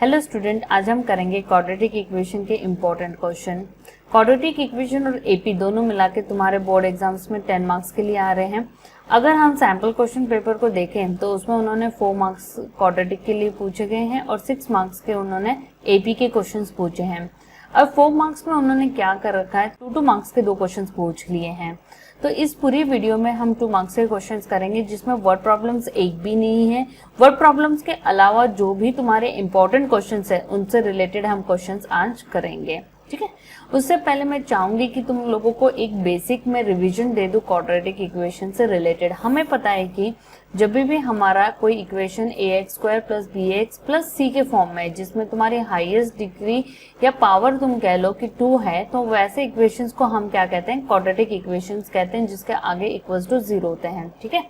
Hello student, आज हम करेंगे क्वाड्रेटिक इक्वेशन के इम्पोर्टेंट क्वेश्चन। क्वाड्रेटिक इक्वेशन और एपी दोनों मिला के तुम्हारे बोर्ड एग्जाम्स में 10 मार्क्स के लिए आ रहे हैं। अगर हम सैम्पल क्वेश्चन पेपर को देखें तो उसमें उन्होंने 4 मार्क्स क्वाड्रेटिक के लिए पूछे गए हैं और 6 मार्क्स के उन्होंने एपी के क्वेश्चन पूछे हैं। अब 4 मार्क्स में उन्होंने क्या कर रखा है, 2 मार्क्स के 2 क्वेश्चन पूछ लिए हैं। तो इस पूरी वीडियो में हम 2 मार्क्स के क्वेश्चंस करेंगे जिसमें वर्ड प्रॉब्लम्स एक भी नहीं है। वर्ड प्रॉब्लम्स के अलावा जो भी तुम्हारे इंपॉर्टेंट क्वेश्चंस है उनसे रिलेटेड हम क्वेश्चंस आज करेंगे, ठीक है। उससे पहले मैं चाहूंगी कि तुम लोगों को एक बेसिक में रिवीजन दे दूं क्वाड्रेटिक इक्वेशन से रिलेटेड। हमें पता है कि जब भी हमारा कोई इक्वेशन ax² + bx + c के फॉर्म में है जिसमें तुम्हारी हाईएस्ट डिग्री या पावर तुम कह लो कि 2 है, तो वैसे इक्वेशंस को हम क्या कहते हैं, क्वाड्रेटिक इक्वेशंस कहते हैं, जिसके आगे =0 होते हैं, ठीक है।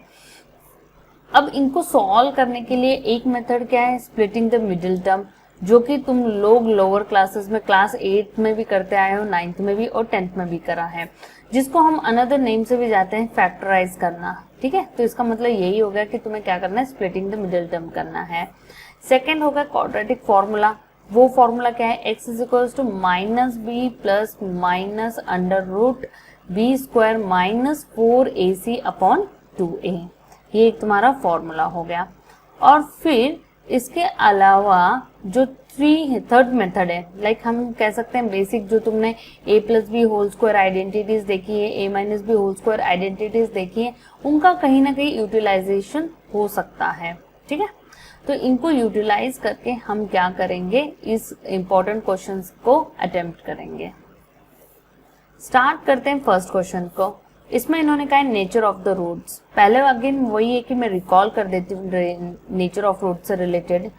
अब इनको सॉल्व करने के लिए एक मेथड क्या है, स्प्लिटिंग द मिडिल टर्म, जो कि तुम लोग लोअर क्लासेस में क्लास 8 में भी करते आए हो, 9th में भी और 10th में भी करा है, जिसको हम अनदर नेम से भी जाते हैं फैक्टराइज करना, ठीक है। तो इसका मतलब यही होगा कि तुम्हें क्या करना है, स्प्लिटिंग द मिडिल टर्म करना है। सेकेंड होगा क्वाड्रेटिक फॉर्मूला। वो फॉर्मूला क्या है, x = -b + -√b² - 4ac/2a। ये एक तुम्हारा फॉर्मूला हो गया। और फिर इसके अलावा जो थर्ड मेथड है, लाइक हम कह सकते हैं बेसिक, जो तुमने a + b² आइडेंटिटीज देखी है, a - b² आइडेंटिटीज देखी है, उनका कहीं ना कहीं यूटिलाइजेशन हो सकता है, ठीक है। तो इनको यूटिलाइज करके हम क्या करेंगे, इस इंपॉर्टेंट क्वेश्चंस को अटेम्प्ट करेंगे। स्टार्ट करते हैं फर्स्ट क्वेश्चन को। इसमें इन्होंने कहा है नेचर ऑफ द रूट्स। पहले अगेन वही है कि मैं रिकॉल कर देती हूँ नेचर ऑफ रूट से रिलेटेड।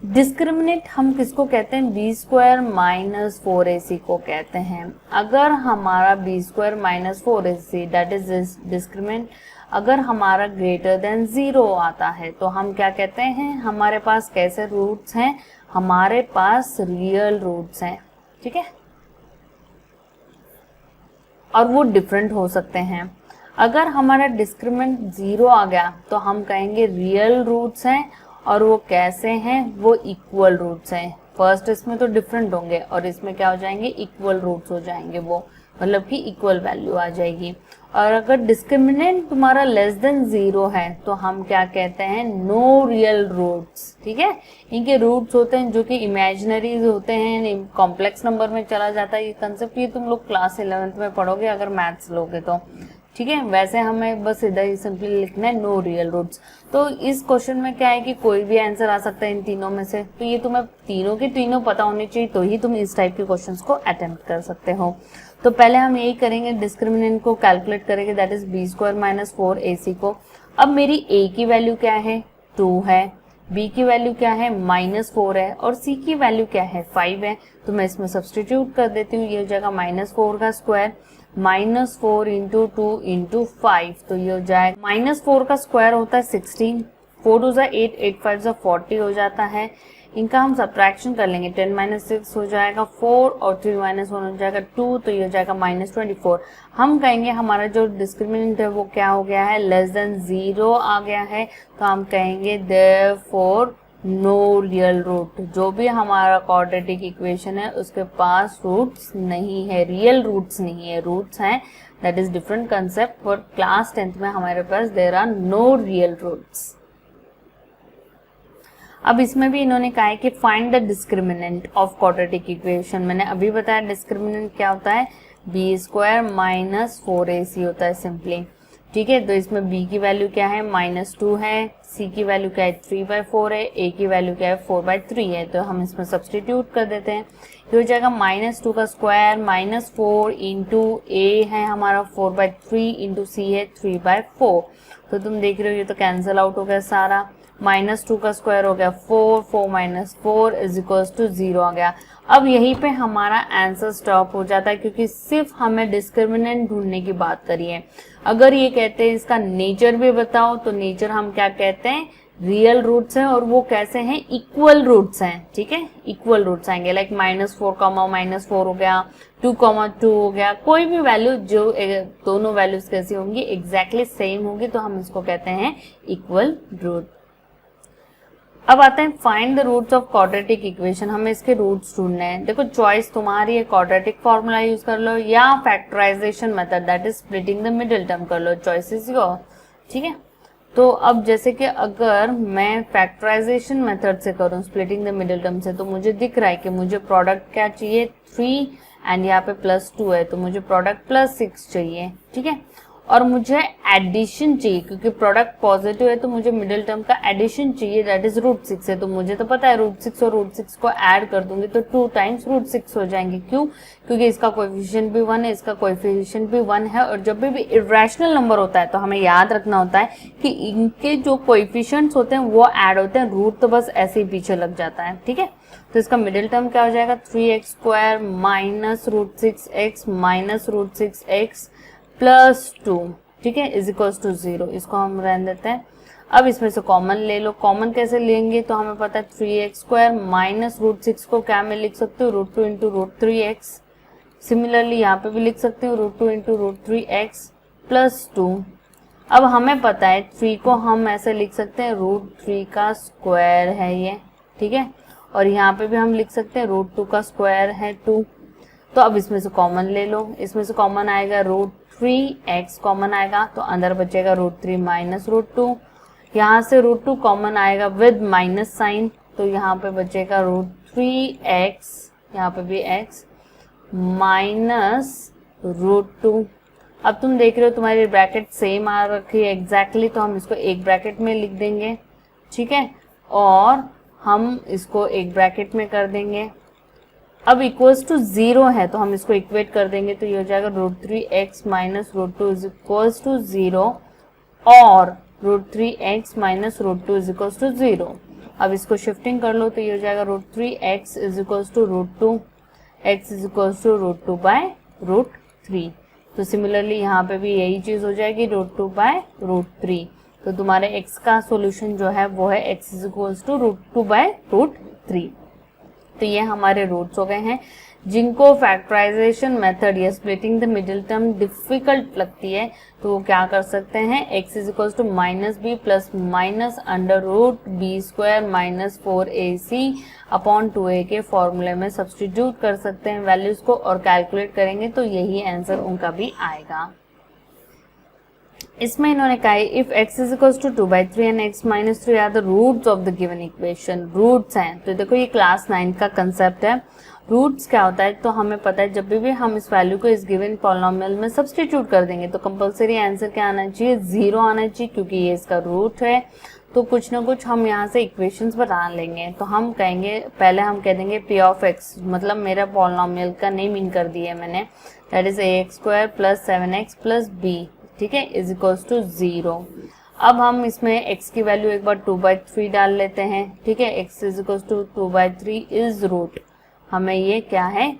डिस्क्रिमिनेंट हम किसको कहते हैं, b² - 4ac को कहते हैं। अगर हमारा b² - 4ac that is discriminant अगर हमारा >0 आता है तो हम क्या कहते हैं, हमारे पास कैसे रूट्स हैं, हमारे पास रियल रूट्स हैं, ठीक है, और वो डिफरेंट हो सकते हैं। अगर हमारा डिस्क्रिमिनेंट 0 आ गया तो हम कहेंगे रियल रूट्स हैं, और वो कैसे हैं, वो इक्वल रूट्स हैं। फर्स्ट इसमें तो डिफरेंट होंगे और इसमें क्या हो जाएंगे, इक्वल रूट्स हो जाएंगे, वो मतलब कि इक्वल वैल्यू आ जाएगी। और अगर डिस्क्रिमिनेंट तुम्हारा <0 है तो हम क्या कहते हैं, नो रियल रूट्स, ठीक है। इनके रूट्स होते हैं जो कि इमेजिनरीज होते हैं, कॉम्प्लेक्स नंबर में चला जाता है ये कंसेप्ट। ये तुम लोग क्लास 11th में पढ़ोगे अगर मैथ्स लोगे तो, ठीक है। वैसे हमें बस इधर ही सिंपली लिखना है नो रियल रूट्स। तो इस क्वेश्चन में क्या है कि कोई भी आंसर आ सकता है इन तीनों में से, तो ये तुम्हें तीनों के तीनों पता होने चाहिए, तो ही तुम इस टाइप के क्वेश्चंस को अटेम्प्ट कर सकते हो। तो पहले हम यही करेंगे, डिस्क्रिमिनेंट को कैलकुलेट करेंगे, दैट इज b² - 4ac को। अब मेरी a की वैल्यू क्या है, 2 है, b की वैल्यू क्या है, -4 है, और c की वैल्यू क्या है, 5 है। तो मैं इसमें सब्सटीट्यूट कर देती हूँ, ये हो जाएगा -4 का स्क्वायर -4 × 2 × 5, तो ये हो जाएगा -4 का स्क्वायर होता है 16, 4 2 = 8, 8 5 = 40 हो जाता है। इनका हम सब्ट्रैक्शन कर लेंगे, 10 - 6 हो जाएगा 4 और 3 - 1 हो जाएगा 2, तो ये हो जाएगा -24। हम कहेंगे हमारा जो डिस्क्रिमिनेंट है वो क्या हो गया है, <0 आ गया है, तो हम कहेंगे देयरफॉर नो रियल रूट। जो भी हमारा क्वाड्रेटिक इक्वेशन है उसके पास रूट्स नहीं है, रियल रूट्स नहीं है, रूट्स हैं, that is different concept. For class 10th में हमारे पास there are no real roots. अब इसमें भी इन्होंने कहा है कि find the discriminant of quadratic equation. मैंने अभी बताया डिस्क्रिमिनेंट क्या होता है, b² - 4ac होता है सिंपली, ठीक है। तो इसमें b की वैल्यू क्या है, -2 है, c की वैल्यू क्या है, 3/4 है, a की वैल्यू क्या है, 4/3 है। तो हम इसमें सब्सटीट्यूट कर देते हैं, ये हो जाएगा -2 का स्क्वायर -4 × a है हमारा 4/3 × c है 3/4। तो तुम देख रहे हो ये तो कैंसिल आउट हो गया सारा, -2 का स्क्वायर हो गया 4, 4 - 4 = 0 आ गया। अब यहीं पे हमारा आंसर स्टॉप हो जाता है, क्योंकि सिर्फ हमें डिस्क्रिमिनेंट ढूंढने की बात करी है। अगर ये कहते हैं इसका नेचर भी बताओ, तो नेचर हम क्या कहते हैं, रियल रूट्स हैं, और वो कैसे हैं, इक्वल रूट्स हैं, ठीक है। इक्वल रूट्स आएंगे, लाइक -4, -4 हो गया, 2, 2 हो गया, कोई भी वैल्यू जो दोनों वैल्यूज कैसी होंगी, एग्जैक्टली सेम होगी, तो हम इसको कहते हैं इक्वल रूट। अब आते हैं find the roots of quadratic equation. हमें इसके रूट्स ढूंढने हैं। देखो चॉइस तुम्हारी है, क्वाड्रेटिक फॉर्मूला यूज कर लो या factorisation method that is splitting the middle term कर लो, चॉइस इज योर। ठीक है, तो अब जैसे कि अगर मैं फैक्टराइजेशन मेथड से करूं स्प्लिटिंग द मिडिल टर्म से, तो मुझे दिख रहा है कि मुझे प्रोडक्ट क्या चाहिए 3 एंड यहाँ पे +2 है, तो मुझे प्रोडक्ट +6 चाहिए। ठीक है, और मुझे एडिशन चाहिए क्योंकि प्रोडक्ट पॉजिटिव है, तो मुझे मिडिल टर्म का एडिशन चाहिए दैट इज √6 है। तो मुझे तो पता है √6 और √6 को ऐड कर दूंगी तो 2 टाइम्स √6 हो जाएंगे। क्यों? क्योंकि इसका कोएफिशिएंट भी 1 है, इसका कोएफिशिएंट भी 1 है, और जब भी इरेशनल नंबर होता है तो हमें याद रखना होता है कि इनके जो कोएफिशिएंट्स होते हैं वो ऐड होते हैं, रूट तो बस ऐसे ही पीछे लग जाता है। ठीक है, तो इसका मिडिल टर्म क्या हो जाएगा 3x² minus √6x minus √6x +2। ठीक है, इज इक्वल टू 0। इसको हम रहने देते हैं। अब इसमें से कॉमन ले लो। कॉमन कैसे लेंगे? तो हमें पता है 3x² माइनस √6 को क्या में लिख सकते हो, √2 इंटू √3x। सिमिलरली यहाँ पे भी लिख सकते हो √2 इंटू √3x +2। अब हमें पता है 3 को हम ऐसे लिख सकते हैं √3 का स्क्वायर है ये। ठीक है, और यहाँ पे भी हम लिख सकते हैं √2 का स्क्वायर है 2। तो अब इसमें से कॉमन ले लो। इसमें से कॉमन आएगा √3x कॉमन आएगा, तो अंदर बचेगा √3 माइनस √2। यहाँ से √2 कॉमन आएगा विद माइनस साइन, तो यहाँ पे बचेगा √3x, यहाँ पे भी x माइनस √2। अब तुम देख रहे हो तुम्हारी ब्रैकेट सेम आ रखी है एग्जैक्टली, तो हम इसको एक ब्रैकेट में लिख देंगे। ठीक है, और हम इसको एक ब्रैकेट में कर देंगे। अब इक्वल्स टू 0 है तो हम इसको इक्वेट कर देंगे, तो ये हो जाएगा √3x minus √2 is equals to 0 और √3x minus √2 is equals to 0। अब इसको शिफ्टिंग कर लो तो ये हो जाएगा √3x is equals to √2, x is equals to √2/√3। तो सिमिलरली यहाँ पे भी यही चीज हो जाएगी √2/√3। तो तुम्हारे x का सॉल्यूशन जो है वो है x इज इक्वल्स टू √2/√3। तो ये हमारे रूट्स हो गए हैं जिनको फैक्टराइजेशन मेथड या splitting the middle term difficult लगती है, तो वो क्या कर सकते हैं, x is equals to -b plus minus √b² minus 4ac upon 2a के फॉर्मूले में सब्सटीट्यूट कर सकते हैं वैल्यूज को, और कैलकुलेट करेंगे तो यही आंसर उनका भी आएगा। इसमें इन्होंने कहा है if x is equal to 2/3 and x minus 3 are the roots of the given equation. Roots हैं, तो देखो ये क्लास 9 का कंसेप्ट है। रूट्स क्या होता है, तो हमें पता है जब भी हम इस वैल्यू को इस गिवन पॉलिनोमियल में सब्सटीट्यूट कर देंगे तो कंपलसरी आंसर क्या आना चाहिए, 0 आना चाहिए, क्योंकि ये इसका रूट है। तो कुछ ना कुछ हम यहाँ से इक्वेशंस बना लेंगे। तो हम कहेंगे, पहले हम कह देंगे p ऑफ x, मतलब मेरा पॉलिनोमियल का नेमिंग कर दिया मैंने, that is ax² plus 7x plus b। ठीक है, इज इक्वल्स टू 0। अब हम इसमें x की वैल्यू एक बार 2/3 डाल लेते हैं। ठीक है, x is equals to 2/3 is root, हमें ये क्या है,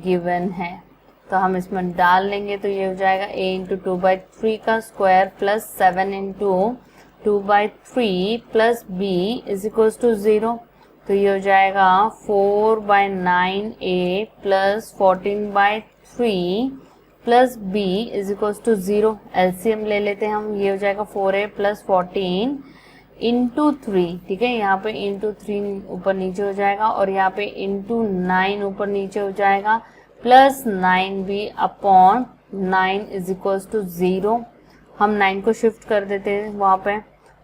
गिवन है, तो हम इसमें डाल लेंगे तो ये हो जाएगा a इंटू 2/3 का square plus 7 into 2/3 plus b is equals to 0। तो ये हो जाएगा 4/9a plus 14/3 plus b is equals to 0। LCM ले लेते हैं हम, ये हो जाएगा 4a प्लस 14 इंटू 3। ठीक है, यहाँ पे इंटू 3 ऊपर नीचे हो जाएगा और यहाँ पे इंटू 9 ऊपर नीचे हो जाएगा plus 9b upon 9 is equals to 0। हम 9 को शिफ्ट कर देते हैं वहाँ पे,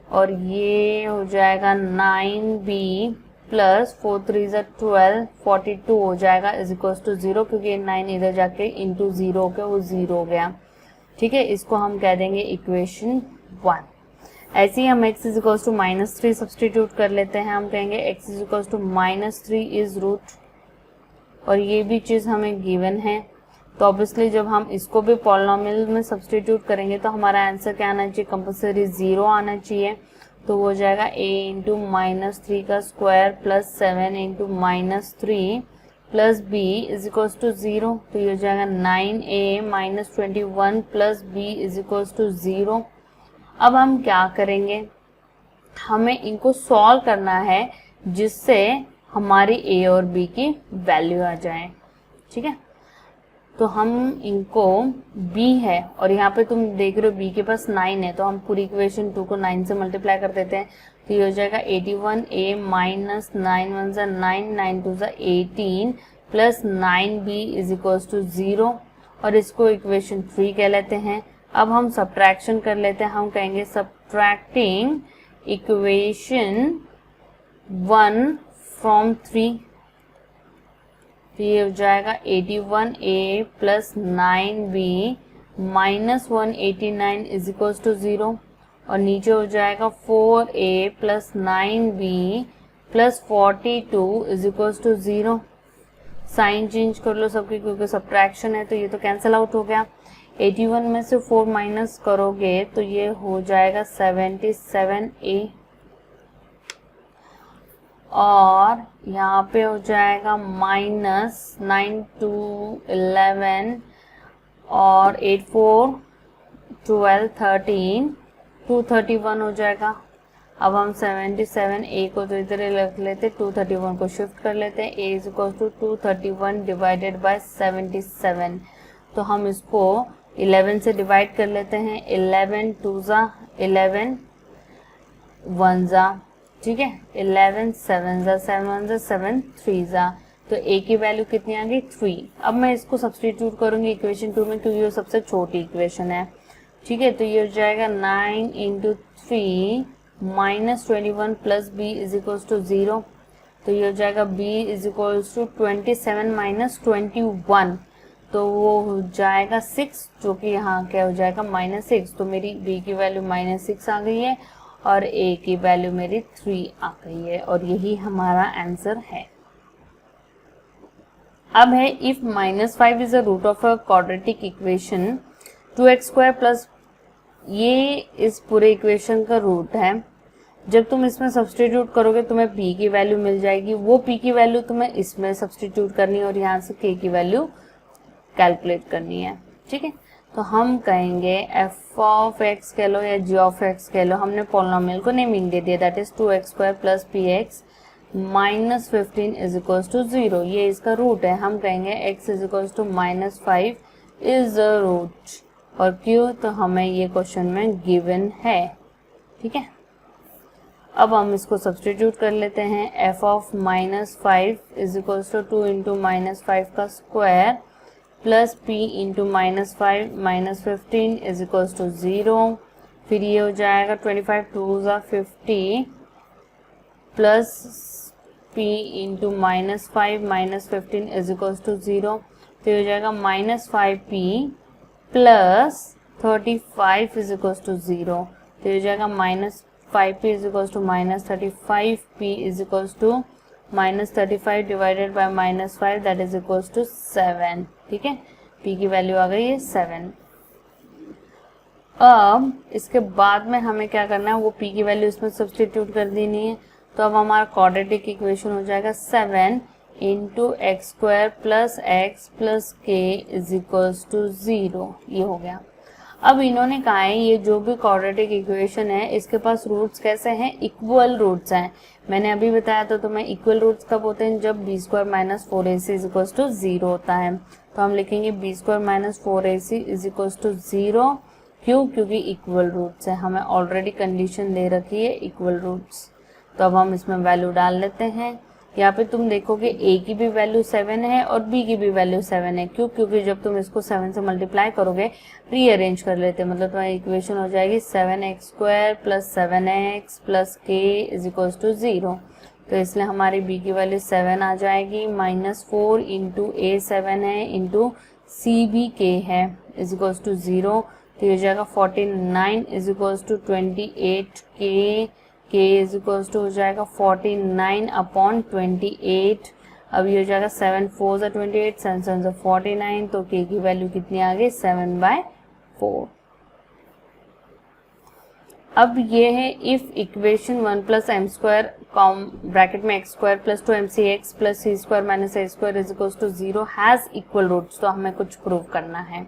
और ये हो जाएगा 9b प्लस 4 3 12 42 हो जाएगा इज इक्वल्स टू 0, क्योंकि 9 इधर जाके इंटू 0 हो गया, वो 0 हो गया। ठीक है, इसको हम कह देंगे इक्वेशन 1। ऐसे ही हम x is equals to -3 substitute कर लेते हैं। हम कहेंगे x is equals to -3 is root, और ये भी चीज़ हमें गिवन है। तो ऑब्वियसली जब हम इसको भी पॉलिनोमियल में सब्सटीट्यूट करेंगे तो हमारा आंसर क्या आना चाहिए, कंपलसरी 0 आना चाहिए। तो वो हो जाएगा a इंटू -3 का square plus 7 into -3 plus b is equals to 0। तो ये हो जाएगा 9a minus 21 plus b is equals to 0। अब हम क्या करेंगे, हमें इनको सॉल्व करना है जिससे हमारी a और b की वैल्यू आ जाए। ठीक है, तो हम इनको b है और यहाँ पे तुम देख रहे हो b के पास 9 है, तो हम पूरी इक्वेशन 2 को 9 से मल्टीप्लाई कर देते हैं। तो ये हो जाएगा 81a माइनस 9 1 ज़ा 9 9 2 ज़ा 18 plus 9b is equals to 0 और इसको इक्वेशन 3 कह लेते हैं। अब हम सब्ट्रैक्शन कर लेते हैं, हम कहेंगे सब्ट्रैक्टिंग इक्वेशन 1 फ्रॉम 3, तो ये हो जाएगा 81a plus 9b minus 189 is equals to 0 और नीचे हो जाएगा 4a plus 9b plus 42 is equals to 0। Sign change कर लो सबके, क्योंकि सब्ट्रैक्शन है तो ये तो कैंसिल आउट हो गया। 81 में से 4 माइनस करोगे तो ये हो जाएगा 77a और यहाँ पे हो जाएगा माइनस 9 2 11 और 8 4 12 13 231 हो जाएगा। अब हम 77a को तो इधर ही रख लेते, 231 को शिफ्ट कर लेते हैं। a is equal to 231 divided by 77, तो हम इसको 11 से डिवाइड कर लेते हैं। 11 2 ज़ा 11 1 ज़ा, ठीक है, 11 7 ज़ा 7 1 ज़ा 7 3 ज़ा, तो a की वैल्यू कितनी आ गई 3। अब मैं इसको सब्स्टिट्यूट करूंगी इक्वेशन 2 में, क्योंकि ये सबसे छोटी इक्वेशन है, ठीक है। तो ये हो जाएगा 9 into 3 minus 21 plus b is equals to 0, तो ये हो जाएगा b is equals to 27 minus 21, तो वो हो जाएगा 6, जो कि यहाँ क्या हो जाएगा -6। तो मेरी b की वैल्यू -6 आ गई है और a की वैल्यू मेरी 3 आ गई है और यही हमारा आंसर है। अब है if -5 is a root of a quadratic equation 2x square plus, ये इस पूरे इक्वेशन का रूट है। जब तुम इसमें सब्सटीट्यूट करोगे तुम्हें p की वैल्यू मिल जाएगी, वो p की वैल्यू तुम्हें इसमें सब्सटीट्यूट करनी है और यहाँ से k की वैल्यू कैलकुलेट करनी है, ठीक है। तो हम कहेंगे f ऑफ x कह लो या g ऑफ x कह लो, हमने पॉलिनोमियल को नेमिंग दे दिया, that is 2x square plus px minus 15 is equals to 0, ये इसका रूट है। हम कहेंगे x is equals to -5 is the root, और क्यों, तो हमें ये क्वेश्चन में गिवन है, ठीक है। अब हम इसको सब्सटीट्यूट कर लेते हैं। f of -5 is equals to 2 into -5 का square plus p into -5 minus 15 is equals to 0, फिर ये हो जाएगा 25 2 ज़ा 50 plus p into -5 minus 15 is equals to 0, तो ये हो जाएगा -5p plus 35 is equals to 0, तो ये हो जाएगा -5p is equals to -35p is equals to -35 divided by -5 that is equals to 7, ठीक है। p की वैल्यू आ गई है 7। अब इसके बाद में हमें क्या करना है, वो p की वैल्यू इसमें सब्सटीट्यूट कर देनी है। तो अब हमारा क्वाड्रेटिक इक्वेशन हो जाएगा 7 into x square plus x plus के इज इक्वल्स टू 0, ये हो गया। अब इन्होंने कहा है ये जो भी क्वाड्रेटिक इक्वेशन है इसके पास रूट्स कैसे हैं, इक्वल रूट्स हैं। मैंने अभी बताया तो तुम्हें इक्वल रूट्स कब होते हैं, जब b square minus 4ac is equals to 0 होता है। तो हम लिखेंगे b square minus 4ac is equals to 0, क्यों, क्योंकि इक्वल रूट्स है, हमें ऑलरेडी कंडीशन दे रखी है इक्वल रूट्स। तो अब हम इसमें वैल्यू डाल लेते हैं। यहाँ पे तुम देखोगे a की भी वैल्यू 7 है और b की भी वैल्यू 7 है, क्यों, क्योंकि जब तुम इसको 7 से मल्टीप्लाई करोगे, रीअरेंज कर लेते हैं, मतलब तुम्हारी इक्वेशन हो जाएगी 7x square plus 7x plus k is equals to 0। तो इसलिए हमारी b की वैल्यू 7 आ जाएगी, -4 इंटू a 7 है इंटू c भी k है इज इक्वल्स टू 0, तो ये हो जाएगा 49 is equals to 28k, k is equals to हो जाएगा 49 अपॉन 28। अब ये हो जाएगा 7 4 ज़ा 28 7 7 ज़ा 49, तो k की वैल्यू कितनी आ गई 7/4। अब ये है if equation 1 plus M square bracket में X square plus 2mcx plus C square minus A square is equals to 0 has equal roots, तो हमें कुछ प्रूव करना है,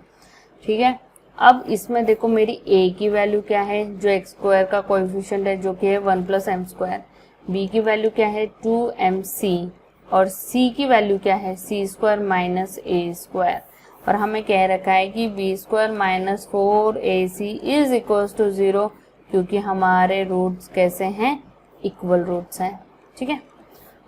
ठीक है। अब इसमें देखो मेरी a की वैल्यू क्या है, जो एक्स स्क्वायर का कोएफिशिएंट है जो कि है 1 प्लस एम स्क्वायर, b की वैल्यू क्या है 2mc और c की वैल्यू क्या है c square minus A square. और हमें कह रखा है कि b² minus 4ac is equal to 0, क्योंकि हमारे रूट्स कैसे हैं, इक्वल रूट्स हैं। ठीक है,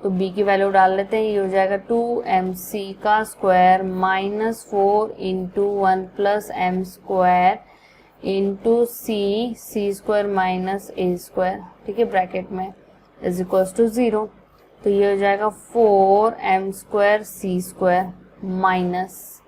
तो b की वैल्यू डाल लेते हैं, ये हो जाएगा 2mc का square minus 4 into 1 plus m square into C square minus a square, ठीक है, ब्रैकेट में इज इक्वल टू 0। तो ये हो जाएगा 4m square C square minus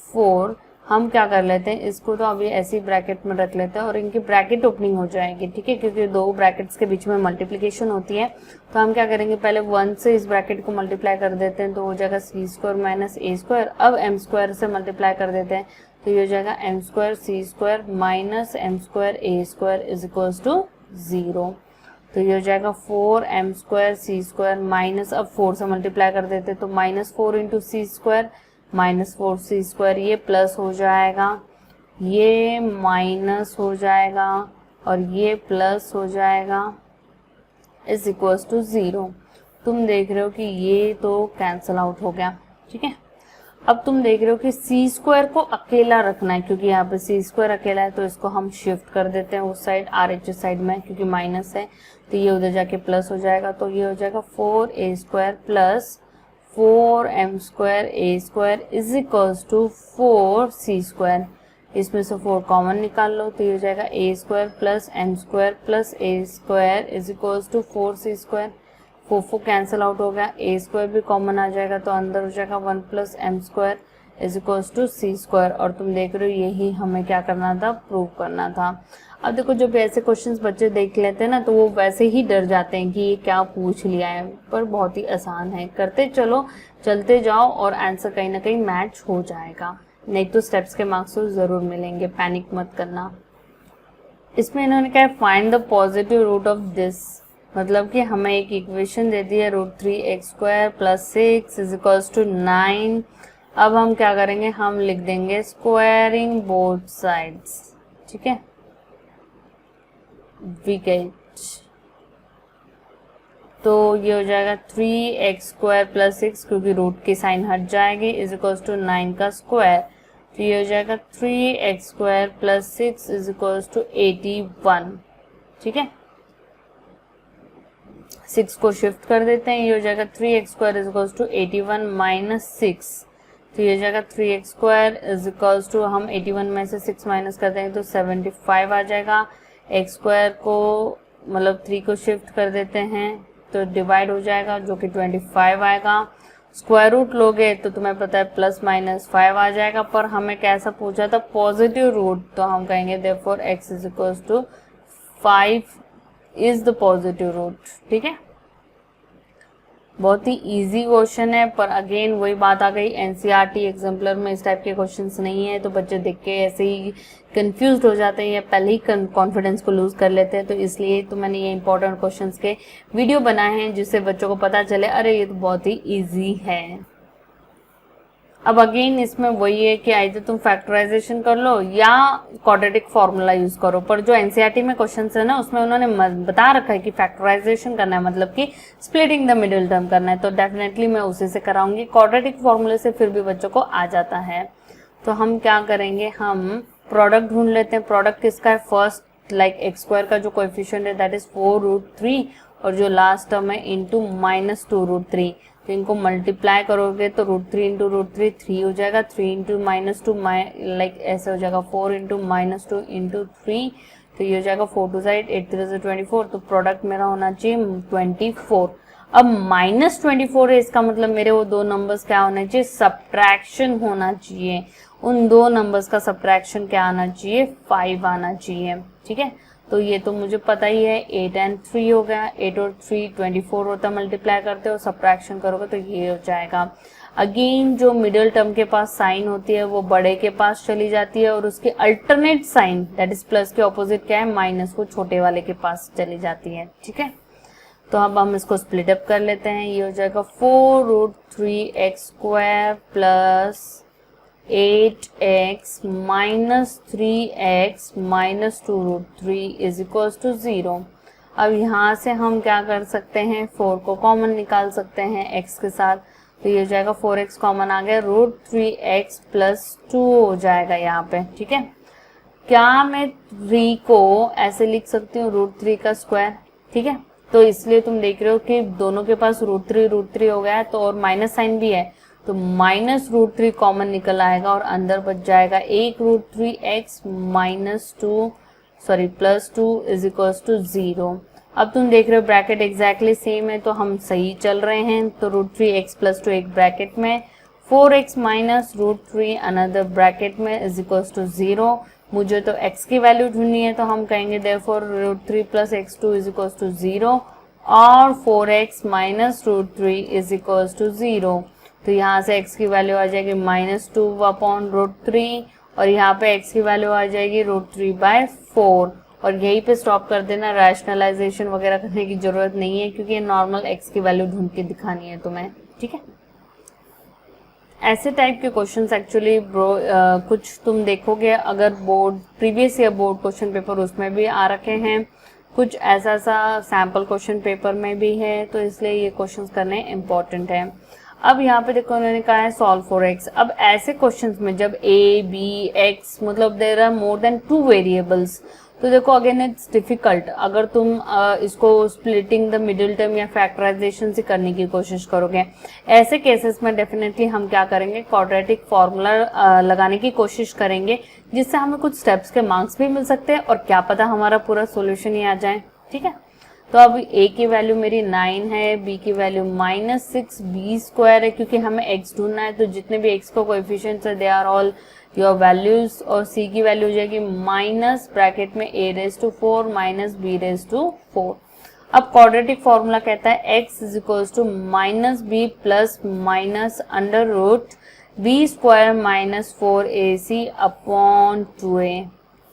4। हम क्या कर लेते हैं, इसको तो अभी ऐसे ही ब्रैकेट में रख लेते हैं और इनकी ब्रैकेट ओपनिंग हो जाएगी। ठीक है, क्योंकि दो ब्रैकेट्स के बीच में मल्टीप्लिकेशन होती है, तो हम क्या करेंगे, पहले 1 से इस ब्रैकेट को मल्टीप्लाई कर देते हैं, तो हो जाएगा C square minus A square. अब एम स्क्वायर से मल्टीप्लाई कर देते हैं, तो ये हो जाएगा M square C square minus M square A square is equal to 0। तो ये हो जाएगा 4m square C square minus, अब 4 से मल्टीप्लाई कर देते हैं, तो minus 4 into C square minus 4c square, ये प्लस हो जाएगा, ये माइनस हो जाएगा और ये प्लस हो जाएगा इज इक्वल टू 0। तुम देख रहे हो कि ये तो कैंसल आउट हो गया। ठीक है, अब तुम देख रहे हो कि सी स्क्वायर को अकेला रखना है, क्योंकि यहाँ पे सी स्क्वायर अकेला है, तो इसको हम शिफ्ट कर देते हैं उस साइड, RHS साइड में, क्योंकि माइनस है, तो ये उधर जाके प्लस हो जाएगा। तो ये हो जाएगा 4a square plus 4m square A square is equals to 4c square. इसमें से 4 कॉमन निकाल लो, तो ये हो जाएगा a square plus m square plus a square is equals to 4c square. 4 cancel out हो गया, a स्क्वायर भी कॉमन आ जाएगा, तो अंदर हो जाएगा 1 plus m square is equals to c square. और तुम देख रहे हो यही हमें क्या करना था, प्रूव करना था। अब देखो, जब ऐसे क्वेश्चंस बच्चे देख लेते हैं ना, तो वो वैसे ही डर जाते हैं कि ये क्या पूछ लिया है, पर बहुत ही आसान है, करते चलो, चलते जाओ और आंसर कहीं ना कहीं मैच हो जाएगा। नहीं तो स्टेप्स के मार्क्स तो जरूर मिलेंगे, पैनिक मत करना। इसमें इन्होंने क्या है, find the positive root of this, मतलब कि हमें एक इक्वेशन दे दी है √3x square plus 6 is equals to 9। अब हम क्या करेंगे, हम लिख देंगे स्क्वायरिंग बोथ साइड्स। ठीक है, वी गेट, तो ये हो जाएगा 3x स्क्वायर प्लस 6, क्योंकि रूट की साइन हट जाएगी, इज इक्वल्स टू 9 का स्क्वायर। तो ये हो जाएगा 3x square plus 6 is equals to 81। ठीक है, 6 को शिफ्ट कर देते हैं, ये हो जाएगा 3x square is equals to 81 minus 6। तो ये हो जाएगा 3x square is equals to, हम 81 में से 6 माइनस कर देंगे तो 75 आ जाएगा। x स्क्वायर को मतलब 3 को शिफ्ट कर देते हैं तो डिवाइड हो जाएगा, जो कि 25 आएगा। स्क्वायर रूट लोगे तो तुम्हें पता है प्लस माइनस 5 आ जाएगा, पर हमें कैसा पूछा था, पॉजिटिव रूट, तो हम कहेंगे therefore x is equals to 5 is the positive root. ठीक है, बहुत ही इजी क्वेश्चन है, पर अगेन वही बात आ गई, एनसीईआरटी एग्जाम्पलर में इस टाइप के क्वेश्चंस नहीं है, तो बच्चे देख के ऐसे ही कंफ्यूज्ड हो जाते हैं या पहले ही कॉन्फिडेंस को लूज कर लेते हैं। तो इसलिए तो मैंने ये इंपॉर्टेंट क्वेश्चंस के वीडियो बनाए हैं, जिससे बच्चों को पता चले अरे ये तो बहुत ही ईजी है। अब अगेन इसमें वही है कि आइए तुम फैक्टराइजेशन कर लो या क्वाड्रेटिक फॉर्मूला यूज करो, पर जो एनसीईआरटी में क्वेश्चंस है ना, उसमें उन्होंने बता रखा है कि फैक्टराइजेशन करना है, मतलब कि स्प्लिटिंग द मिडिल टर्म करना है, तो डेफिनेटली मैं उसी से कराऊंगी। क्वाड्रेटिक फॉर्मूले से फिर भी बच्चों को आ जाता है। तो हम क्या करेंगे, हम प्रोडक्ट ढूंढ लेते हैं। प्रोडक्ट किसका है, फर्स्ट लाइक एक्स स्क्वायर का जो कोएफिशिएंट है दैट इज 4√3 और जो लास्ट टर्म है इंटू माइनस 2√3, तो इनको मल्टीप्लाई करोगे तो √3 इंटू √3 3 हो जाएगा, 3 इंटू माइनस 2 लाइक ऐसे हो जाएगा 4 इंटू माइनस 2 इंटू 3, तो ये हो जाएगा 4 टू साइड 8 3 से 24, तो प्रोडक्ट मेरा होना चाहिए 24। अब -24 है, इसका मतलब मेरे वो दो नंबर्स क्या होने चाहिए, सब्ट्रैक्शन होना चाहिए। उन दो नंबर्स का सब्ट्रैक्शन क्या आना चाहिए, 5 आना चाहिए। ठीक है, तो ये तो मुझे पता ही है, 8 और 3 हो गया, 8 और 3 24 होता, मल्टीप्लाई करते हो सब्ट्रैक्शन करोगे तो ये हो जाएगा। अगेन जो मिडिल टर्म के पास साइन होती है वो बड़े के पास चली जाती है और उसकी alternate sign that is plus के ऑपोजिट क्या है, माइनस, वो छोटे वाले के पास चली जाती है। ठीक है, तो अब हम इसको स्प्लिट अप कर लेते हैं। ये हो जाएगा 4√3x square plus 8x minus 3x minus 2√3 is equal to 0। अब यहाँ से हम क्या कर सकते हैं, 4 को कॉमन निकाल सकते हैं x के साथ, तो ये हो जाएगा 4x कॉमन आ गया, √3x प्लस 2 हो जाएगा यहाँ पे। ठीक है, क्या मैं 3 को ऐसे लिख सकती हूँ √3 का स्क्वायर? ठीक है, तो इसलिए तुम देख रहे हो कि दोनों के पास √3 हो गया है, तो और माइनस साइन भी है, तो माइनस √3 कॉमन निकल आएगा और अंदर बच जाएगा एक √3x minus 2 sorry plus 2 is equals to 0। अब तुम देख रहे हो ब्रैकेट एग्जैक्टली सेम है, तो हम सही चल रहे हैं। तो √3x प्लस 2 एक ब्रैकेट में, 4x माइनस √3 अनदर ब्रैकेट में इज इक्वल्स टू 0। मुझे तो x की वैल्यू ढूंढनी है, तो हम कहेंगे therefore √3 plus x2 is equals to 0 और 4x minus √3 is equals to 0। तो यहाँ से x की वैल्यू आ जाएगी -2 अपॉन √3 और यहाँ पे x की वैल्यू आ जाएगी √3/4 और यहीं पे स्टॉप कर देना। रैशनलाइजेशन वगैरह करने की जरूरत नहीं है क्योंकि ये नॉर्मल x की वैल्यू ढूंढ के दिखानी है तुम्हें। ठीक है, ऐसे टाइप के क्वेश्चंस एक्चुअली कुछ तुम देखोगे अगर board previous year board question paper उसमें भी आ रखे हैं, कुछ ऐसा सैम्पल क्वेश्चन पेपर में भी है, तो इसलिए ये क्वेश्चंस करने इम्पोर्टेंट है। अब यहाँ पे देखो उन्होंने कहा है सॉल्व फॉर x। अब ऐसे क्वेश्चंस में जब a b x मतलब there are more than 2 variables, तो देखो अगेन इट्स डिफिकल्ट। अगर तुम इसको स्प्लिटिंग द मिडिल टर्म या फैक्टराइजेशन से करने की कोशिश करोगे, ऐसे केसेस में डेफिनेटली हम क्या करेंगे, क्वाड्रेटिक फॉर्मूला लगाने की कोशिश करेंगे, जिससे हमें कुछ स्टेप्स के मार्क्स भी मिल सकते हैं और क्या पता हमारा पूरा सोल्यूशन ही आ जाए। ठीक है, तो अब a की वैल्यू मेरी 9 है, b की वैल्यू -6, b स्क्वायर है क्योंकि हमें x ढूंढना है, तो जितने भी x को कोएफिशिएंट्स है they are all your values, और c की वैल्यू हो जाएगी माइनस ब्रैकेट में a⁴ माइनस b⁴। अब क्वाड्रेटिक फॉर्मूला कहता है x is equals to -b plus minus under root b square minus 4ac upon 2a।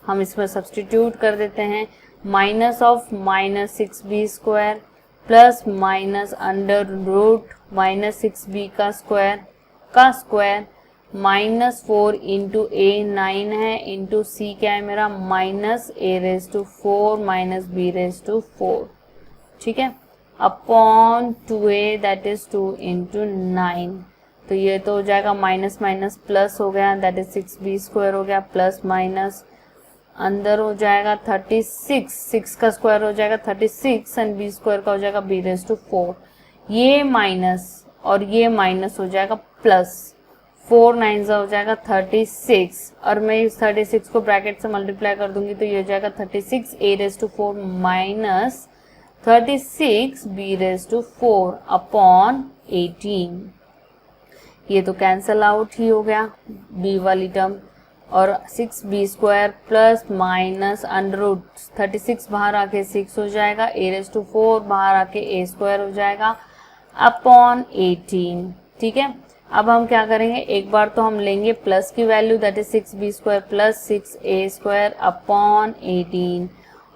हम इसमें सब्सटीट्यूट कर देते हैं, minus of -6b square plus minus under root -6b का स्क्वायर -4 इंटू a 9 है इंटू c क्या है मेरा -a⁴ माइनस b⁴। ठीक है, upon 2a that is 2 into 9। तो ये तो हो जाएगा माइनस माइनस प्लस हो गया, दैट इज 6b स्क्वायर हो गया प्लस माइनस अंदर हो जाएगा 36, 6 का स्क्वायर हो जाएगा 36 एंड b स्क्वायर का हो जाएगा b⁴। ये माइनस और ये माइनस हो जाएगा प्लस, 4 9 हो जाएगा 36 और मैं इस 36 को ब्रैकेट से मल्टीप्लाई कर दूंगी तो ये हो जाएगा 36 a⁴ माइनस 36 b⁴ अपॉन 18। ये तो कैंसल आउट ही हो गया b वाली टर्म, और 6b square plus minus under root 36 बाहर आके 6 हो जाएगा, a⁴ बाहर आके a स्क्वायर हो जाएगा अपॉन 18। ठीक है, अब हम क्या करेंगे, एक बार तो हम लेंगे प्लस की value that is 6b square plus 6a square upon 18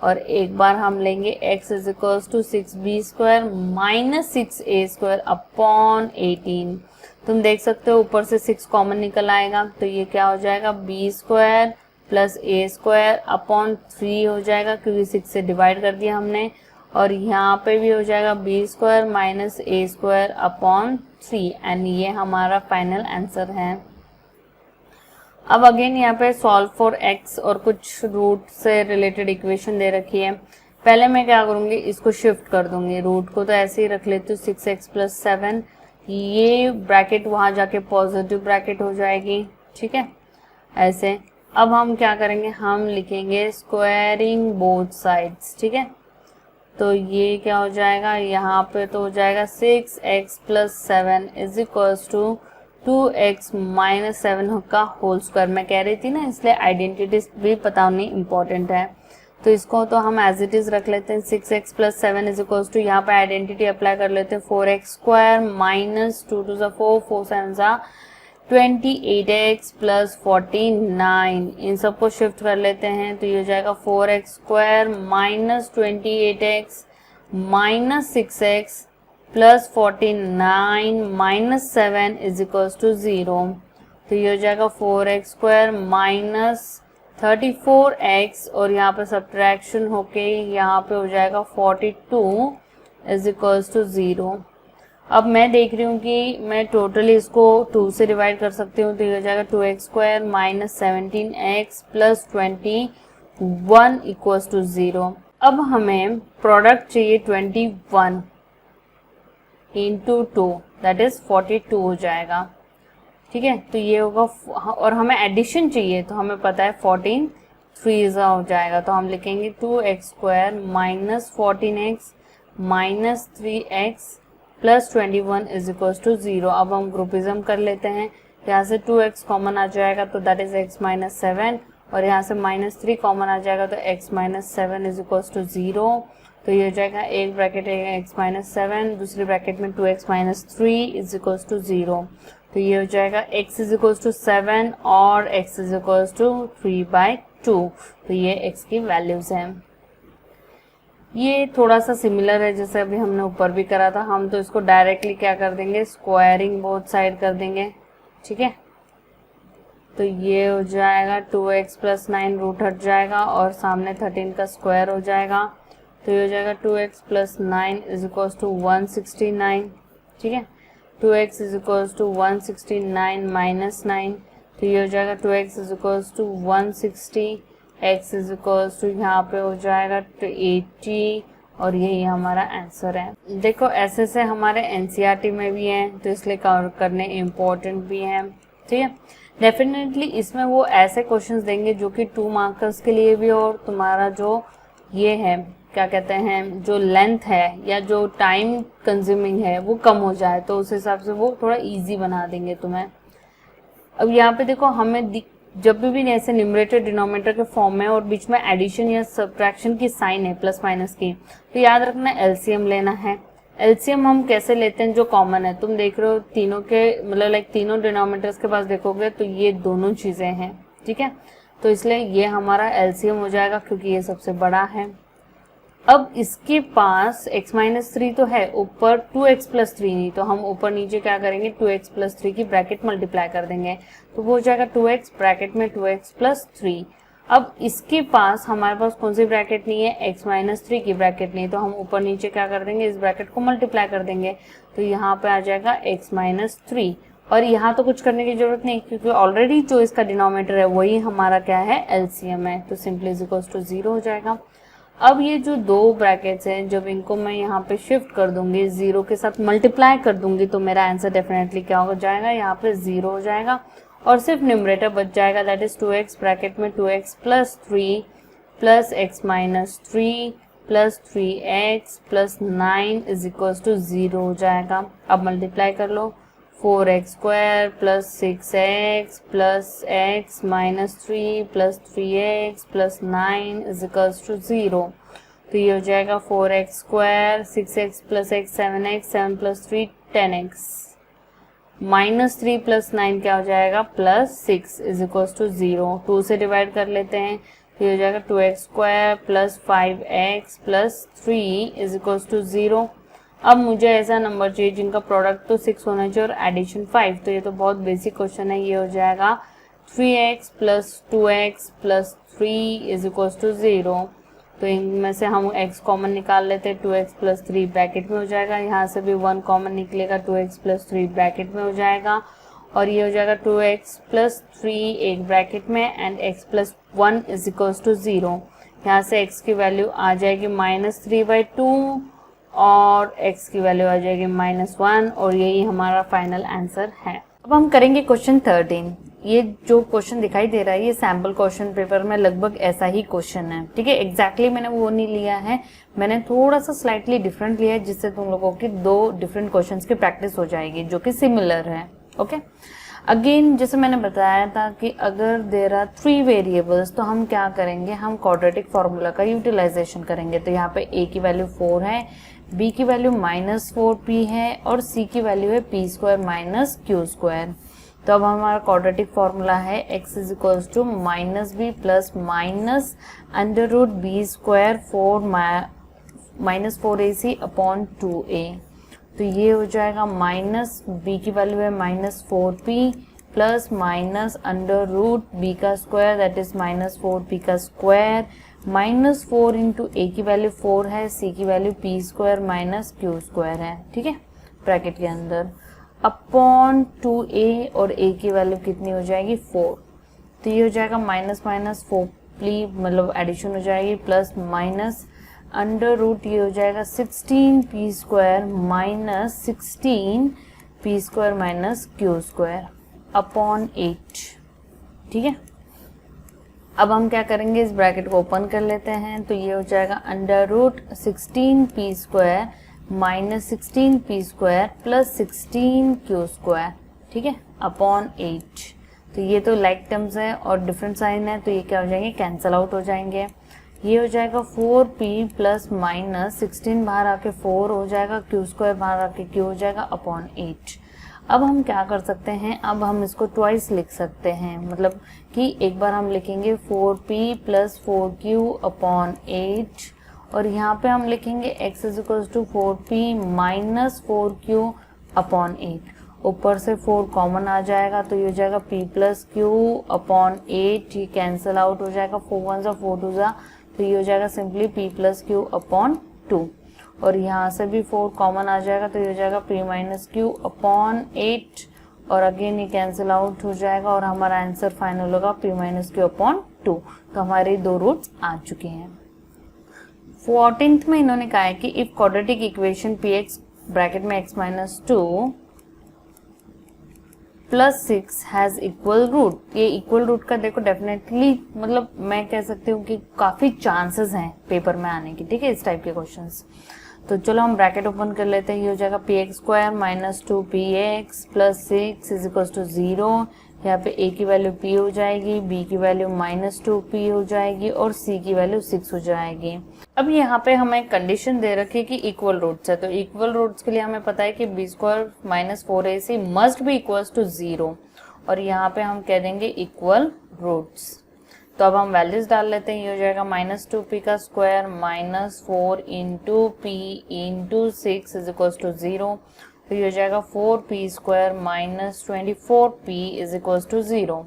और एक बार हम लेंगे x is equals to 6b square minus 6a square upon 18। तुम देख सकते हो ऊपर से 6 कॉमन निकल आएगा, तो ये क्या हो जाएगा b square plus a square upon 3 हो जाएगा क्योंकि 6 से डिवाइड कर दिया हमने, और यहाँ पे भी हो जाएगा b square minus a square upon 3 and ये हमारा फाइनल आंसर है। अब अगेन यहाँ पे सॉल्व फॉर x और कुछ रूट से रिलेटेड इक्वेशन दे रखी है। पहले मैं क्या करूँगी, इसको शिफ्ट कर दूंगी, रूट को तो ऐसे ही रख लेती हूँ 6x प्लस 7, ये ब्रैकेट वहाँ जाके पॉजिटिव ब्रैकेट हो जाएगी। ठीक है, ऐसे अब हम क्या करेंगे, हम लिखेंगे स्क्वायरिंग बोथ साइड्स। ठीक है, तो ये क्या हो जाएगा, यहाँ पे तो हो जाएगा 6x plus 7 is equals to 2x minus 7 का होल स्क्वायर। मैं कह रही थी ना, इसलिए आइडेंटिटी भी पता होनी इम्पोर्टेंट है, तो इसको तो हम एज इट इज रख लेते हैं 6x plus 7 is equals to, यहाँ पे आइडेंटिटी अप्लाई कर लेते हैं 4x square minus 2 2 4 4 7 28x plus 49, इन सबको शिफ्ट कर लेते हैं तो ये हो जाएगा 4x square minus 28x minus 6x plus 49 minus 7 is equals to 0। तो ये हो जाएगा 4x स्क्वायर माइनस 34x और यहाँ पे सब्ट्रैक्शन होके यहाँ पे हो जाएगा 42 इज इक्वल्स टू 0। अब मैं देख रही हूँ कि मैं टोटली इसको 2 से डिवाइड कर सकती हूँ, तो ये हो जाएगा 2x² minus 17x plus 21 equals to 0। अब हमें प्रोडक्ट चाहिए 21 इंटू 2 दैट इज 42 हो जाएगा, ठीक है। तो ये होगा, और हमें एडिशन चाहिए तो हमें पता है 14 3 हो जाएगा, तो हम लिखेंगे 2x² minus 14x minus 3x plus 21 is equal to 0। अब हम ग्रुपिज्म कर लेते हैं, यहाँ से 2x कॉमन आ जाएगा तो दैट इज x माइनस 7, और यहाँ से -3 कॉमन आ जाएगा तो x minus 7 is equal to 0। तो ये हो जाएगा, एक ब्रैकेट है x माइनस 7, दूसरी ब्रैकेट में 2x minus 3 is equal to 0। तो ये हो जाएगा x इज इक्वल टू 7 और x इज इक्वल टू 3/2। तो ये x की वैल्यूज हैं। ये थोड़ा सा सिमिलर है जैसे अभी हमने ऊपर भी करा था। हम तो इसको डायरेक्टली क्या कर देंगे, स्क्वायरिंग बोथ साइड कर देंगे, ठीक है। तो ये हो जाएगा 2x प्लस 9 रूट हट जाएगा और सामने 13 का स्क्वायर हो जाएगा। तो ये हो जाएगा 2x plus 9 is equal to 169, ठीक है। 2x is equal to 169 minus 9, तो ये हो जाएगा 2x is equal to 160, x is equal to यहाँ पे हो जाएगा 80, और यही हमारा आंसर है। देखो ऐसे से हमारे एनसीईआरटी में भी हैं, तो इसलिए कवर करने इम्पोर्टेंट भी हैं, ठीक है। डेफिनेटली इसमें वो ऐसे क्वेश्चंस देंगे जो कि 2 मार्कर्स के लिए भी हो, और तुम्हारा जो ये है क्या कहते हैं, जो लेंथ है या जो टाइम कंज्यूमिंग है वो कम हो जाए, तो उस हिसाब से वो थोड़ा इजी बना देंगे तुम्हें। अब यहाँ पे देखो, हमें जब भी ऐसे न्यूमरेटर डिनोमिनेटर के फॉर्म में और बीच में एडिशन या सब्ट्रैक्शन की साइन है प्लस माइनस की, तो याद रखना एलसीएम लेना है। एलसीएम हम कैसे लेते हैं, जो कॉमन है, तुम देख रहे हो तीनों के मतलब लाइक तीनों डिनोमिनेटर्स के पास देखोगे तो ये दोनों चीजें हैं, ठीक है। तो इसलिए ये हमारा एलसीएम हो जाएगा क्योंकि ये सबसे बड़ा है। अब इसके पास x माइनस 3 तो है, ऊपर 2x प्लस 3 नहीं, तो हम ऊपर नीचे क्या करेंगे, 2x प्लस 3 की ब्रैकेट मल्टीप्लाई कर देंगे, तो वो हो जाएगा 2x ब्रैकेट में 2x प्लस 3। अब इसके पास हमारे पास कौन सी ब्रैकेट नहीं है, x माइनस 3 की ब्रैकेट नहीं, तो हम ऊपर नीचे क्या कर देंगे, इस ब्रैकेट को मल्टीप्लाई कर देंगे, तो यहाँ पे आ जाएगा x माइनस 3। और यहाँ तो कुछ करने की जरूरत नहीं क्योंकि ऑलरेडी जो इसका डिनोमिनेटर है वही हमारा क्या है, एलसीएम है, तो सिंपली इज इक्वल टू 0 हो जाएगा। अब ये जो दो ब्रैकेट्स हैं, जब इनको मैं यहाँ पे शिफ्ट कर दूंगी, 0 के साथ मल्टीप्लाई कर दूंगी, तो मेरा आंसर डेफिनेटली क्या हो जाएगा, यहाँ पे 0 हो जाएगा, और सिर्फ न्यूमरेटर बच जाएगा, दैट इज 2x ब्रैकेट में 2x plus 3 plus x minus 3 plus 3x plus 9 is equal to 0 हो जाएगा। अब मल्टीप्लाई कर लो, 4x² plus 6x plus x minus 3 plus 3x plus 9 is equals to 0। तो ये हो जाएगा 4x² 6x plus x 7x 7 plus 3 10x minus 3 plus 9 क्या हो जाएगा, प्लस 6 इज इक्वल्स टू 0। 2 से डिवाइड कर लेते हैं, तो ये हो जाएगा 2x² plus 5x plus 3 is equals to 0। अब मुझे ऐसा नंबर चाहिए जिनका प्रोडक्ट तो 6 होना चाहिए और एडिशन 5, तो ये तो बहुत बेसिक क्वेश्चन है। ये हो जाएगा 3x plus 2x plus 3 is equal to 0। तो इनमें से हम x कॉमन निकाल लेते हैं, 2x प्लस 3 ब्रैकेट में हो जाएगा, यहाँ से भी 1 कॉमन निकलेगा, 2x प्लस 3 ब्रैकेट में हो जाएगा, और ये हो जाएगा 2x प्लस 3 एक ब्रैकेट में and x plus 1 is equal to 0। यहाँ से x की वैल्यू आ जाएगी -3/2 और x की वैल्यू आ जाएगी -1, और यही हमारा फाइनल आंसर है। अब हम करेंगे क्वेश्चन 13। ये जो क्वेश्चन दिखाई दे रहा है ये सैम्पल क्वेश्चन पेपर में लगभग ऐसा ही क्वेश्चन है, ठीक है। एग्जैक्टली मैंने वो नहीं लिया है, मैंने थोड़ा सा स्लाइटली डिफरेंट लिया है जिससे तुम लोगों की 2 डिफरेंट क्वेश्चंस की प्रैक्टिस हो जाएगी जो कि सिमिलर है, ओके। अगेन जैसे मैंने बताया था कि अगर देयर आर 3 वेरिएबल्स तो हम क्या करेंगे, हम क्वाड्रेटिक फार्मूला का यूटिलाइजेशन करेंगे। तो यहाँ पे a की वैल्यू 4 है, b की वैल्यू -4p है और c की वैल्यू है p² माइनस q²। तो अब हमारा क्वाड्रेटिक फार्मूला है x is equal to -b plus minus √b² 4ac upon 2a। तो ये हो जाएगा b की वैल्यू है -4p plus minus √b² that is -4p का स्क्वायर -4 इंटू a की वैल्यू 4 है, c की वैल्यू p² माइनस q² है, ठीक है। ब्रैकेट के अंदर अपॉन 2a और a की वैल्यू कितनी हो जाएगी 4, तो ये हो जाएगा माइनस माइनस 4 मतलब एडिशन हो जाएगी प्लस माइनस अंडर रूट ये हो जाएगा 16p square minus 16p square minus q square upon 8। ठीक है, अब हम क्या करेंगे, इस ब्रैकेट को ओपन कर लेते हैं, तो ये हो जाएगा under root 16p square minus 16p square plus 16q square, ठीक है, अपॉन 8। तो ये तो लाइक टर्म्स है और डिफरेंट साइन है, तो ये क्या हो जाएंगे, कैंसल आउट हो जाएंगे। ये हो जाएगा 4p प्लस माइनस 16 बाहर आके 4 हो जाएगा, q स्क्वायर बाहर आके q हो जाएगा अपॉन 8। अब हम क्या कर सकते हैं, अब हम इसको ट्वाइस लिख सकते हैं, मतलब कि एक बार हम लिखेंगे 4p प्लस 4q अपॉन 8 और यहाँ पे हम लिखेंगे x is equal to 4p minus 4q upon 8। ऊपर से 4 कॉमन आ जाएगा तो ये हो जाएगा p प्लस q अपॉन 8, ये कैंसिल आउट हो जाएगा, 4 1 जा 4 2 जा, तो ये हो जाएगा simply p plus q upon 2 और यहाँ से भी 4 कॉमन आ जाएगा तो ये हो जाएगा p माइनस q अपॉन 8 और अगेन ये कैंसिल आउट हो जाएगा और हमारा आंसर फाइनल होगा p माइनस q अपॉन 2। तो हमारे 2 रूट्स आ चुके हैं। 14th में इन्होंने कहा है कि if quadratic equation px bracket में x minus 2 plus 6 has equal root, ये इक्वल रूट का देखो डेफिनेटली मतलब मैं कह सकती हूँ कि काफी चांसेस हैं पेपर में आने की, ठीक है, इस टाइप के क्वेश्चंस। तो चलो हम ब्रैकेट ओपन कर लेते हैं, ये हो जाएगा px square minus 2px plus 6 is equal to 0। यहाँ पे a की वैल्यू p हो जाएगी, b की वैल्यू माइनस 2p हो जाएगी और c की वैल्यू 6 हो जाएगी। अब यहाँ पे हमें कंडीशन दे रखी है कि इक्वल रूट्स है, तो इक्वल रूट्स के लिए हमें पता है कि b square minus 4ac must be equals to 0 और यहाँ पे हम कह देंगे इक्वल रूट्स। तो अब हम वैल्यूज डाल लेते हैं, ये हो जाएगा माइनस 2p का square minus 4 into p into 6 is equal to 0, तो ये हो जाएगा 4p square minus 24p is equal to 0।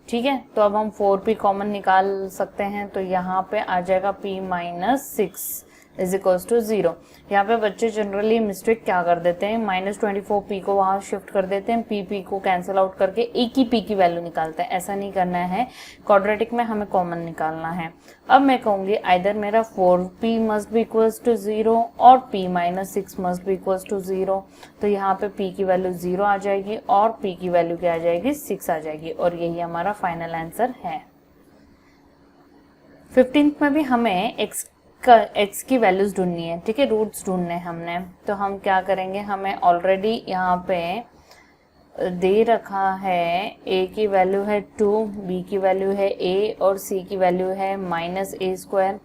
ठीक है, तो अब हम 4p कॉमन निकाल सकते हैं, तो यहाँ पे आ जाएगा p minus 6 is equal to 0। यहाँ पे बच्चे जनरली मिस्टेक क्या कर देते हैं, माइनस 24p को वहाँ शिफ्ट कर देते हैं, p को कैंसिल आउट करके एक ही p की वैल्यू निकालते हैं। ऐसा नहीं करना है, क्वाड्रेटिक में हमें कॉमन निकालना है। अब मैं कहूँगी आइदर मेरा 4p must be equals to 0 और p minus 6 must be equals to 0। तो यहाँ पे p की वैल्यू 0 आ जाएगी और p की वैल्यू क्या आ जाएगी, 6 आ जाएगी और यही हमारा फाइनल आंसर है। 15th में भी हमें x की वैल्यूज ढूंढनी है, ठीक है, रूट्स ढूंढने हमने। तो हम क्या करेंगे, हमें ऑलरेडी यहाँ पे दे रखा है a की वैल्यू है 2, b की वैल्यू है a और c की वैल्यू है माइनस a स्क्वायर।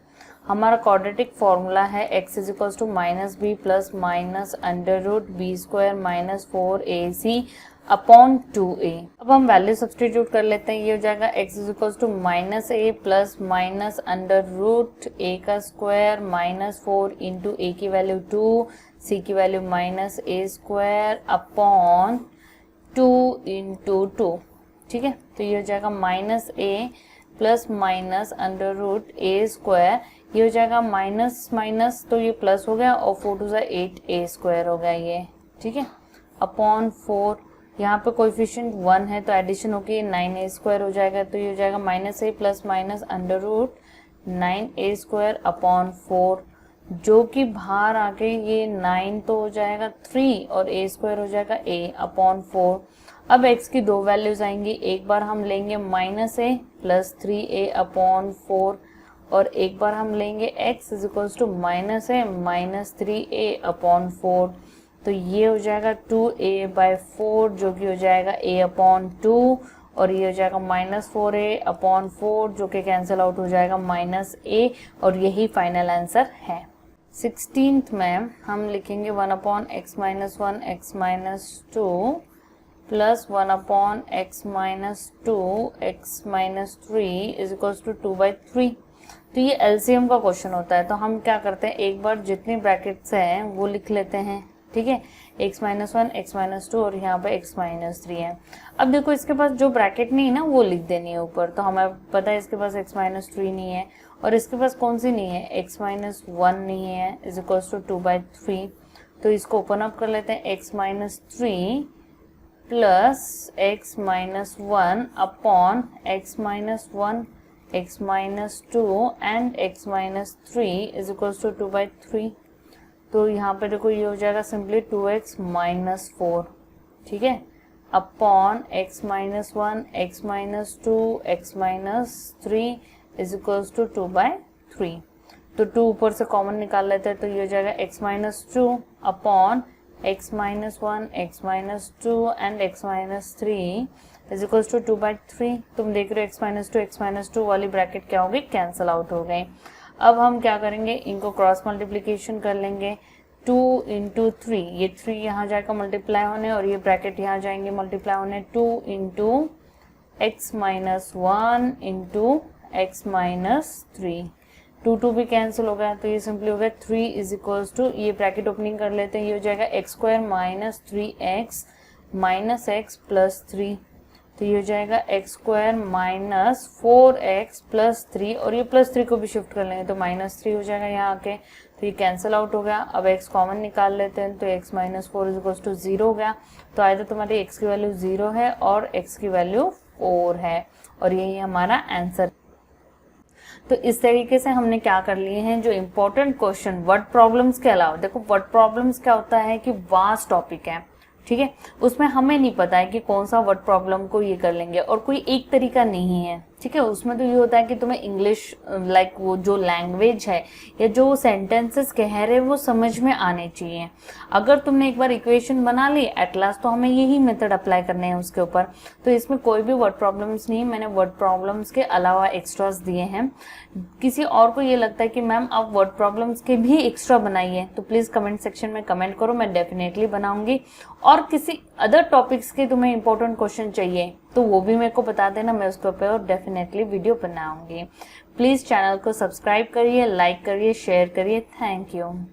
हमारा क्वाड्रेटिक फॉर्मूला है x is equal to minus b plus minus under root b square minus 4ac upon 2a। अब हम वैल्यू सब्सटीट्यूट कर लेते हैं, ये हो जाएगा x is equal to minus a plus minus under root a का स्क्वायर माइनस 4 इंटू a की वैल्यू 2, c की वैल्यू minus a square upon 2 into 2। ठीक है, तो ये हो जाएगा minus a plus minus under root a square, ये हो जाएगा माइनस माइनस तो ये प्लस हो गया और 4 2 8a स्क्वायर हो गया ये, ठीक है, अपॉन 4। यहाँ पे कोएफिशिएंट 1 है तो एडिशन होके 9a स्क्वायर हो जाएगा, तो ये हो जाएगा minus a plus minus under root 9a square upon 4, जो कि बाहर आके ये 9 तो हो जाएगा 3 और a स्क्वायर हो जाएगा a अपॉन 4। अब x की दो वैल्यूज आएंगी, एक बार हम लेंगे minus a plus 3a upon 4 और एक बार हम लेंगे x is equal to minus a minus 3a upon 4। तो ये हो जाएगा 2a बाई 4 जो कि हो जाएगा a अपॉन 2 और ये हो जाएगा माइनस 4a अपॉन 4 जो कि कैंसिल आउट हो जाएगा माइनस a और यही फाइनल आंसर है। 16th में हम लिखेंगे 1 upon x minus 1 x minus 2 plus 1 upon x minus 2 x minus 3 is equal to 2 by 3। तो ये एलसीएम का क्वेश्चन होता है, तो हम क्या करते हैं, एक बार जितनी ब्रैकेट्स हैं वो लिख लेते हैं, ठीक है, x माइनस 1 x माइनस 2 और यहाँ पे x माइनस 3 है। अब देखो इसके पास जो ब्रैकेट नहीं है ना वो लिख देनी है ऊपर, तो हमें पता है इसके पास x माइनस 3 नहीं है और इसके पास कौन सी नहीं है, x माइनस 1 नहीं है इज इक्वल टू 2 बाई 3। तो इसको ओपन अप कर लेते हैं, x minus 3 plus x minus 1 upon x minus 1, x minus 2 and x minus 3 is equals to 2/3। तो यहाँ पे देखो ये हो जाएगा सिंपली 2x माइनस 4, ठीक है, upon x minus 1, x minus 2, x minus 3 is equals to 2/3। तो 2 ऊपर से कॉमन निकाल लेते हैं, तो ये हो जाएगा x minus 2 upon x minus 1, x minus 2 and x minus 3 is equals to 2/3। तुम देख रहे हो x माइनस 2 वाली ब्रैकेट क्या हो गई, कैंसल आउट हो गई। अब हम क्या करेंगे, इनको क्रॉस मल्टीप्लीकेशन कर लेंगे, 2 इंटू 3, ये 3 यहाँ जाएगा मल्टीप्लाई होने और ये ब्रैकेट यहाँ जाएंगे मल्टीप्लाई होने, 2 into x minus 1 into x minus 3, 2 भी कैंसिल हो गया, तो ये सिंपली हो गया 3 इज इक्वल्स टू, ये ब्रैकेट ओपनिंग कर लेते हैं, ये हो जाएगा x square minus 3x minus x plus 3, तो ये हो जाएगा x square minus 4x plus 3 और ये प्लस 3 को भी शिफ्ट कर लेंगे तो माइनस 3 हो जाएगा यहाँ आके, तो ये कैंसिल आउट हो गया। अब x कॉमन निकाल लेते हैं, तो x minus 4 is equals to 0 हो गया। तो आए तो तुम्हारी x की वैल्यू 0 है और x की वैल्यू 4 है और यही हमारा आंसर। तो इस तरीके से हमने क्या कर लिए हैं, जो इम्पोर्टेंट क्वेश्चन वर्ड प्रॉब्लम्स के अलावा, देखो वर्ड प्रॉब्लम्स क्या होता है कि वास्ट टॉपिक है, ठीक है, उसमें हमें नहीं पता है कि कौन सा वर्ड प्रॉब्लम को ये कर लेंगे और कोई एक तरीका नहीं है, ठीक है। उसमें तो ये होता है कि तुम्हें इंग्लिश लाइक वो जो लैंग्वेज है या जो सेंटेंसेस कह रहे हैं वो समझ में आने चाहिए। अगर तुमने एक बार इक्वेशन बना ली एट लास्ट, तो हमें यही मेथड अप्लाई करने हैं उसके ऊपर। तो इसमें कोई भी वर्ड प्रॉब्लम्स नहीं, मैंने वर्ड प्रॉब्लम्स के अलावा एक्स्ट्रास दिए हैं। किसी और को ये लगता है कि मैम आप वर्ड प्रॉब्लम्स के भी एक्स्ट्रा बनाइए, तो प्लीज कमेंट सेक्शन में कमेंट करो, मैं डेफिनेटली बनाऊंगी। और किसी अदर टॉपिक्स के तुम्हें इंपॉर्टेंट क्वेश्चन चाहिए तो वो भी मेरे को बता देना, मैं उसके ऊपर डेफिनेटली वीडियो बनाऊंगी। प्लीज चैनल को सब्सक्राइब करिए, लाइक करिए, शेयर करिए। Thank you.